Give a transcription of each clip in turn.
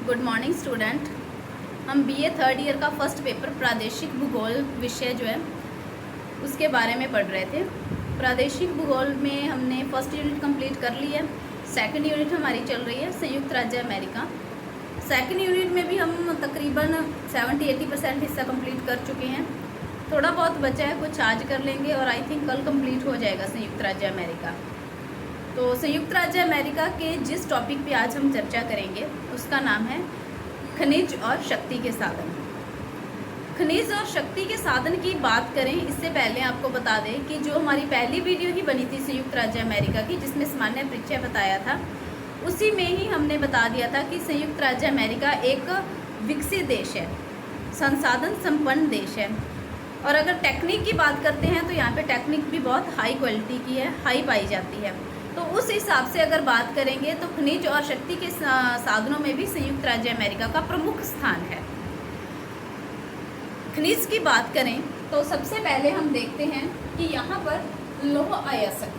Good morning student. हम BA third year का first paper प्रादेशिक भूगोल विषय जो है उसके बारे में पढ़ रहे थे। प्रादेशिक भूगोल में हमने फर्स्ट यूनिट कंप्लीट कर ली है। सेकंड यूनिट हमारी चल रही है संयुक्त राज्य अमेरिका। सेकंड यूनिट में भी हम तकरीबन 70-80% हिस्सा कंप्लीट कर चुके हैं। थोड़ा बहुत बचा है, कुछ आज कर लेंगे और आई थिंक कल कंप्लीट हो जाएगा संयुक्त राज्य अमेरिका। तो संयुक्त राज्य अमेरिका के जिस टॉपिक पे आज हम चर्चा करेंगे उसका नाम है खनिज और शक्ति के साधन। खनिज और शक्ति के साधन की बात करें इससे पहले आपको बता दें कि जो हमारी पहली वीडियो ही बनी थी संयुक्त राज्य अमेरिका की, जिसमें सामान्य परिचय बताया था, उसी में ही हमने बता दिया था कि संयुक्त राज्य अमेरिका एक विकसित देश है, संसाधन संपन्न देश है। और अगर टेक्निक की बात करते हैं तो यहाँ पे टेक्निक भी बहुत हाई क्वालिटी की है, हाई पाई जाती है। तो उस हिसाब से अगर बात करेंगे तो खनिज और शक्ति के साधनों में भी संयुक्त राज्य अमेरिका का प्रमुख स्थान है। खनिज की बात करें तो सबसे पहले हम देखते हैं कि यहाँ पर लौह अयस्क,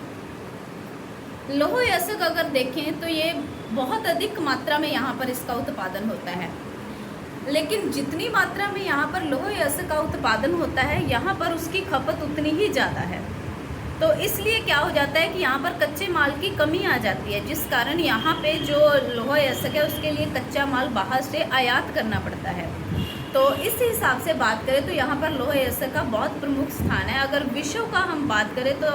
लौह अयस्क अगर देखें तो ये बहुत अधिक मात्रा में यहाँ पर इसका उत्पादन होता है। लेकिन जितनी मात्रा में यहाँ पर लौह अयस्क का उत्पादन होता है, यहाँ पर उसकी खपत उतनी ही ज़्यादा है। तो इसलिए क्या हो जाता है कि यहाँ पर कच्चे माल की कमी आ जाती है, जिस कारण यहाँ पे जो लौह अयस्क है उसके लिए कच्चा माल बाहर से आयात करना पड़ता है। तो इस हिसाब से बात करें तो यहाँ पर लौह अयस्क का बहुत प्रमुख स्थान है। अगर विश्व का हम बात करें तो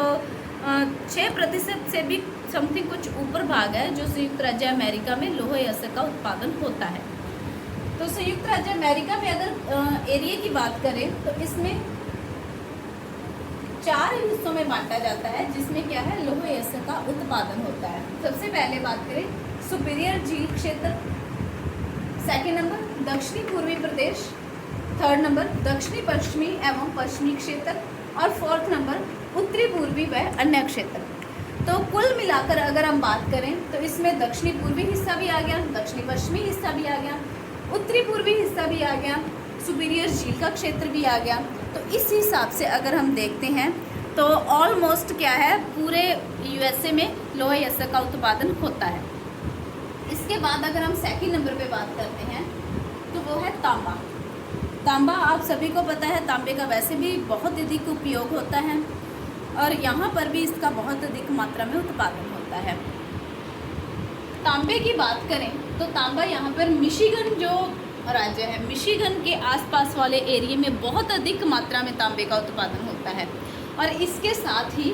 6% से भी समथिंग कुछ ऊपर भाग है जो संयुक्त राज्य अमेरिका में लौह अयस्क का उत्पादन होता है। तो संयुक्त राज्य अमेरिका में अगर एरिया की बात करें तो इसमें 4 हिस्सों में बांटा जाता है, जिसमें क्या है लौह अयस्क का उत्पादन होता है। सबसे पहले बात करें सुपीरियर झील क्षेत्र, सेकेंड नंबर दक्षिणी पूर्वी प्रदेश, थर्ड नंबर दक्षिणी पश्चिमी एवं पश्चिमी क्षेत्र और फोर्थ नंबर उत्तरी पूर्वी व अन्य क्षेत्र। तो कुल मिलाकर अगर हम बात करें तो इसमें दक्षिणी पूर्वी हिस्सा भी आ गया, दक्षिणी पश्चिमी हिस्सा भी आ गया, उत्तरी पूर्वी हिस्सा भी आ गया, सुपीरियर झील का क्षेत्र भी आ गया। तो इस हिसाब से अगर हम देखते हैं तो ऑलमोस्ट क्या है पूरे यूएसए में लौह अयस्क का उत्पादन होता है। इसके बाद अगर हम सेकंड नंबर पे बात करते हैं तो वो है तांबा। तांबा आप सभी को पता है, तांबे का वैसे भी बहुत अधिक उपयोग होता है और यहाँ पर भी इसका बहुत अधिक मात्रा में उत्पादन होता है। तांबे की बात करें तो तांबा यहाँ पर मिशिगन जो राज्य है, मिशिगन के आसपास वाले एरिया में बहुत अधिक मात्रा में तांबे का उत्पादन होता है। और इसके साथ ही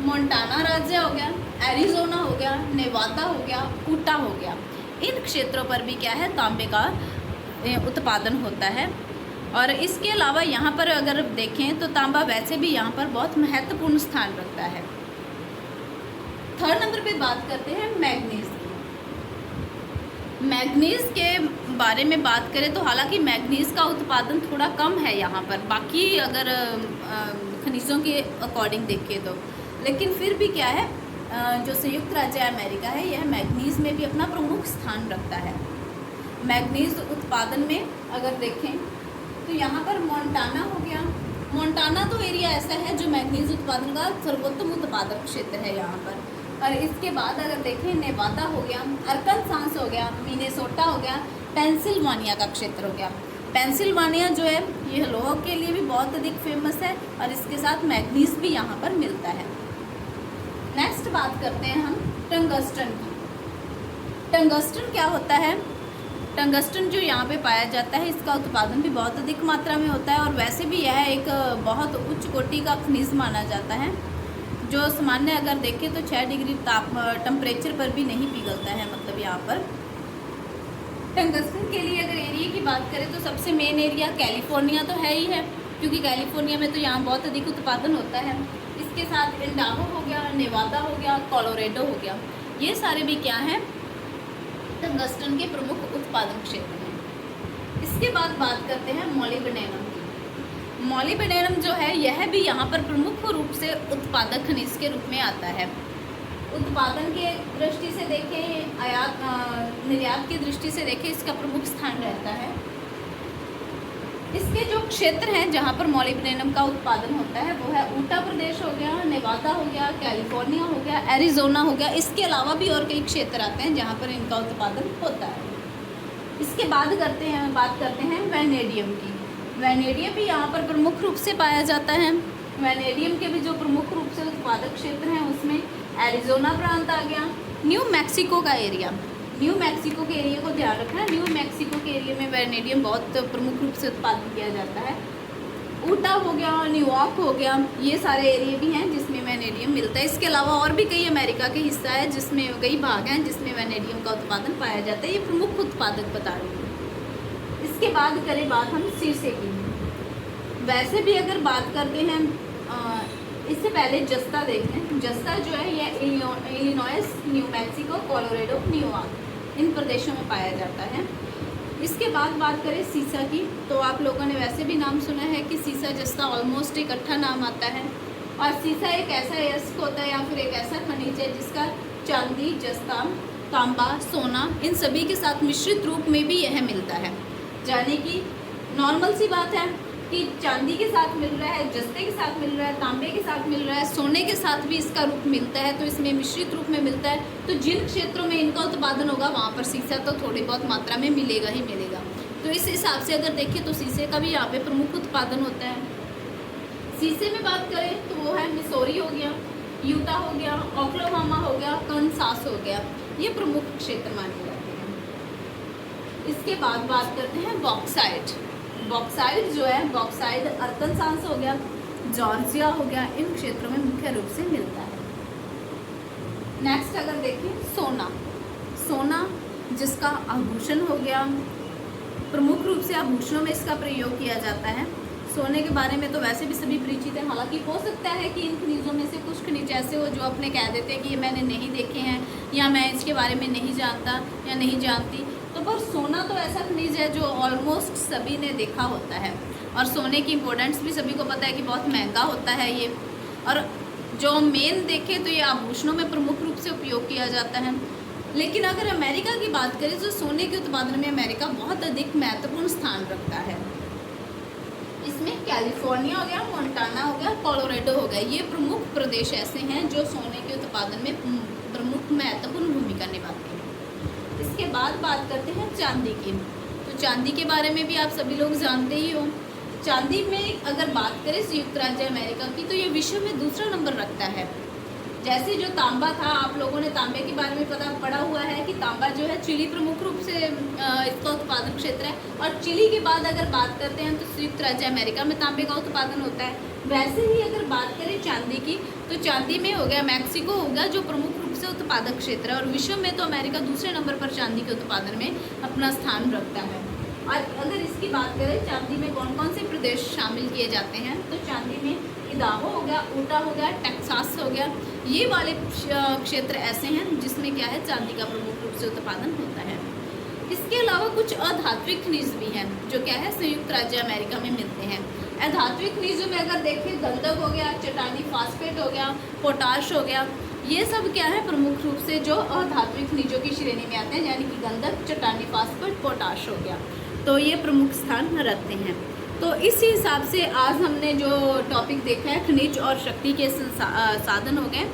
मोंटाना राज्य हो गया, एरिज़ोना हो गया, नेवादा हो गया, यूटा हो गया, इन क्षेत्रों पर भी क्या है तांबे का उत्पादन होता है। और इसके अलावा यहाँ पर अगर देखें तो तांबा वैसे भी यहाँ पर बहुत महत्वपूर्ण स्थान रखता है। थर्ड नंबर पे बात करते हैं मैग्नीज। मैग्नीज के बारे में बात करें तो हालांकि मैग्नीज का उत्पादन थोड़ा कम है यहाँ पर, बाकी अगर खनिजों के अकॉर्डिंग देखें तो, लेकिन फिर भी क्या है जो संयुक्त राज्य अमेरिका है यह मैग्नीज में भी अपना प्रमुख स्थान रखता है। मैग्नीज उत्पादन में अगर देखें तो यहाँ पर मोंटाना हो गया, मोंटाना तो एरिया ऐसा है जो मैग्नीज उत्पादन का सर्वोत्तम उत्पादक क्षेत्र है यहाँ पर। और इसके बाद अगर देखें नेवादा हो गया, अरकानसास हो गया, मिनेसोटा हो गया, पेंसिल्वानिया का क्षेत्र हो गया। पेंसिल्वानिया जो है ये लौह के लिए भी बहुत अधिक फेमस है और इसके साथ मैग्नीज भी यहाँ पर मिलता है। नेक्स्ट बात करते हैं हम टंगस्टन की। टंगस्टन क्या होता है? टंगस्टन जो यहाँ पे पाया जाता है इसका उत्पादन भी बहुत अधिक मात्रा में होता है और वैसे भी यह एक बहुत उच्च कोटि का खनिज माना जाता है, जो सामान्य अगर देखें तो 6 डिग्री टेम्परेचर पर भी नहीं पिघलता है। मतलब यहाँ पर टंगस्टन के लिए अगर एरिया की बात करें तो सबसे मेन एरिया कैलिफोर्निया तो है ही है, क्योंकि कैलिफोर्निया में तो यहाँ बहुत अधिक उत्पादन होता है। इसके साथ इंडाहो हो गया, नेवादा हो गया, कोलोराडो हो गया, ये सारे भी क्या हैं टंगस्टन के प्रमुख उत्पादन क्षेत्र हैं। इसके बाद बात करते हैं मोलिब्डेनम की। मोलिब्डेनम जो है यह भी यहाँ पर प्रमुख रूप से उत्पादक खनिज के रूप में आता है। उत्पादन के दृष्टि से देखें, आयात निर्यात की दृष्टि से देखें, इसका प्रमुख स्थान रहता है। इसके जो क्षेत्र हैं जहाँ पर मोलिब्डेनम का उत्पादन होता है वो है यूटा प्रदेश हो गया, नेवादा हो गया, कैलिफोर्निया हो गया, एरिज़ोना हो गया। इसके अलावा भी और कई क्षेत्र आते हैं जहाँ पर इनका उत्पादन होता है। इसके बाद बात करते हैं वैनेडियम की। वैनेडियम भी यहाँ पर प्रमुख रूप से पाया जाता है। वैनेडियम के भी जो प्रमुख रूप से उत्पादक क्षेत्र हैं उसमें एरिजोना प्रांत आ गया, न्यू मैक्सिको का एरिया। न्यू मैक्सिको के एरिया को ध्यान रखना, न्यू मैक्सिको के एरिया में वैनेडियम बहुत प्रमुख रूप से उत्पादन किया जाता है। ऊटा हो गया, न्यूयॉर्क हो गया, ये सारे एरिया भी हैं जिसमें वैनेडियम मिलता है। इसके अलावा और भी कई अमेरिका के हिस्सा है जिसमें कई भाग हैं जिसमें वैनेडियम का उत्पादन पाया जाता है। ये प्रमुख उत्पादक बता रही हूँ। इसके बाद करें बात हम शीशे की। वैसे भी अगर बात करते हैं, इससे पहले जस्ता देखते हैं। जस्ता जो है ये Illinois, new Mexico, Colorado, New York इन प्रदेशों में पाया जाता है। इसके बाद बात करें सीसा की, तो आप लोगों ने वैसे भी नाम सुना है कि सीसा जस्ता ऑलमोस्ट इकट्ठा नाम आता है। और सीसा एक ऐसा अयस्क होता है या फिर एक ऐसा खनिज है जिसका चांदी, जस्ता, तांबा, सोना इन सभी के साथ मिश्रित रूप में भी यह मिलता है। यानी कि नॉर्मल सी बात है कि चांदी के साथ मिल रहा है, जस्ते के साथ मिल रहा है, तांबे के साथ मिल रहा है, सोने के साथ भी इसका रूप मिलता है, तो इसमें मिश्रित रूप में मिलता है। तो जिन क्षेत्रों में इनका उत्पादन होगा वहाँ पर सीसा तो थोड़ी बहुत मात्रा में मिलेगा ही मिलेगा। तो इस हिसाब से अगर देखें तो शीशे का भी यहाँ पे प्रमुख उत्पादन होता है। शीशे में बात करें तो वो है मिसौरी हो गया, यूटा हो गया, ओक्लाहोमा हो गया, कनसास हो गया, ये प्रमुख क्षेत्र माने जाते हैं। इसके बाद बात करते हैं बॉक्साइट। बॉक्साइट जो है, बॉक्साइट अरकनसास हो गया, जॉर्जिया हो गया, इन क्षेत्रों में मुख्य रूप से मिलता है। नेक्स्ट अगर देखें सोना, सोना जिसका आभूषण हो गया, प्रमुख रूप से आभूषणों में इसका प्रयोग किया जाता है। सोने के बारे में तो वैसे भी सभी परिचित हैं, हालांकि हो सकता है कि इन खनिजों में से कुछ खनिज ऐसे हो जो अपने कह देते हैं कि ये मैंने नहीं देखे हैं या मैं इसके बारे में नहीं जानता या नहीं जानती। तो पर सोना तो ऐसा खनिज है जो ऑलमोस्ट सभी ने देखा होता है और सोने की इम्पोर्टेंस भी सभी को पता है कि बहुत महंगा होता है ये। और जो मेन देखें तो ये आभूषणों में प्रमुख रूप से उपयोग किया जाता है। लेकिन अगर अमेरिका की बात करें तो सोने के उत्पादन में अमेरिका बहुत अधिक महत्वपूर्ण स्थान रखता है। इसमें कैलिफोर्निया हो गया, मोंटाना हो गया, कोलोराडो हो गया, ये प्रमुख प्रदेश ऐसे हैं जो सोने के उत्पादन में प्रमुख महत्वपूर्ण भूमिका निभाते हैं। इसके बाद बात करते हैं चांदी की। तो चांदी के बारे में भी आप सभी लोग जानते ही हो। चांदी में अगर बात करें संयुक्त राज्य अमेरिका की तो ये विश्व में दूसरा नंबर रखता है। जैसे जो तांबा था, आप लोगों ने तांबे के बारे में पढ़ा हुआ है कि तांबा जो है चिली प्रमुख रूप से इसका उत्पादन क्षेत्र है। और चिली के बाद अगर बात करते हैं तो संयुक्त राज्य अमेरिका में तांबे का उत्पादन होता है। वैसे ही अगर बात करें चांदी की तो चांदी में हो गया मैक्सिको हो गया जो प्रमुख रूप से उत्पादक क्षेत्र है। और विश्व में तो अमेरिका दूसरे नंबर पर चांदी के उत्पादन में अपना स्थान रखता है। और अगर इसकी बात करें चांदी में कौन कौन से प्रदेश शामिल किए जाते हैं तो चांदी में इदाहो हो गया, ऊटा हो गया, टेक्सास हो गया, ये वाले क्षेत्र ऐसे हैं जिसमें क्या है चांदी का प्रमुख रूप से उत्पादन होता है। इसके अलावा कुछ अधात्विक खनिज भी हैं जो क्या है संयुक्त राज्य अमेरिका में मिलते हैं। अधात्विक खनिजों में अगर देखें गंधक हो गया, चट्टानी फास्फेट हो गया, पोटाश हो गया, ये सब क्या है प्रमुख रूप से जो अधात्विक खनिजों की श्रेणी में आते हैं, यानी कि गंधक, चट्टानी फास्फेट, पोटाश हो गया, तो ये प्रमुख स्थान रखते हैं। तो इस हिसाब से आज हमने जो टॉपिक देखा है खनिज और शक्ति के साधन हो गए,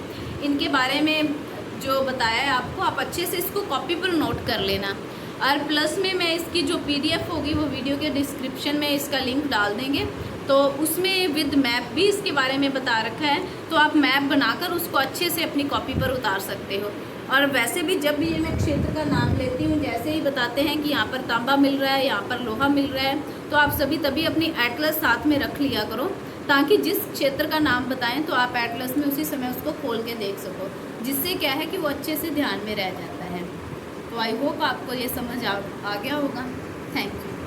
इनके बारे में जो बताया है आपको, आप अच्छे से इसको कॉपी पर नोट कर लेना। और प्लस में मैं इसकी जो PDF होगी वो वीडियो के डिस्क्रिप्शन में इसका लिंक डाल देंगे, तो उसमें विद मैप भी इसके बारे में बता रखा है, तो आप मैप बनाकर उसको अच्छे से अपनी कॉपी पर उतार सकते हो। और वैसे भी जब भी ये मैं क्षेत्र का नाम लेती हूँ, जैसे ही बताते हैं कि यहाँ पर तांबा मिल रहा है, यहाँ पर लोहा मिल रहा है, तो आप सभी तभी अपनी एटलस साथ में रख लिया करो, ताकि जिस क्षेत्र का नाम बताएं तो आप एटलस में उसी समय उसको खोल के देख सको, जिससे क्या है कि वो अच्छे से ध्यान में रह जाता है। तो आई होप आपको ये समझ आ गया होगा। Thank you.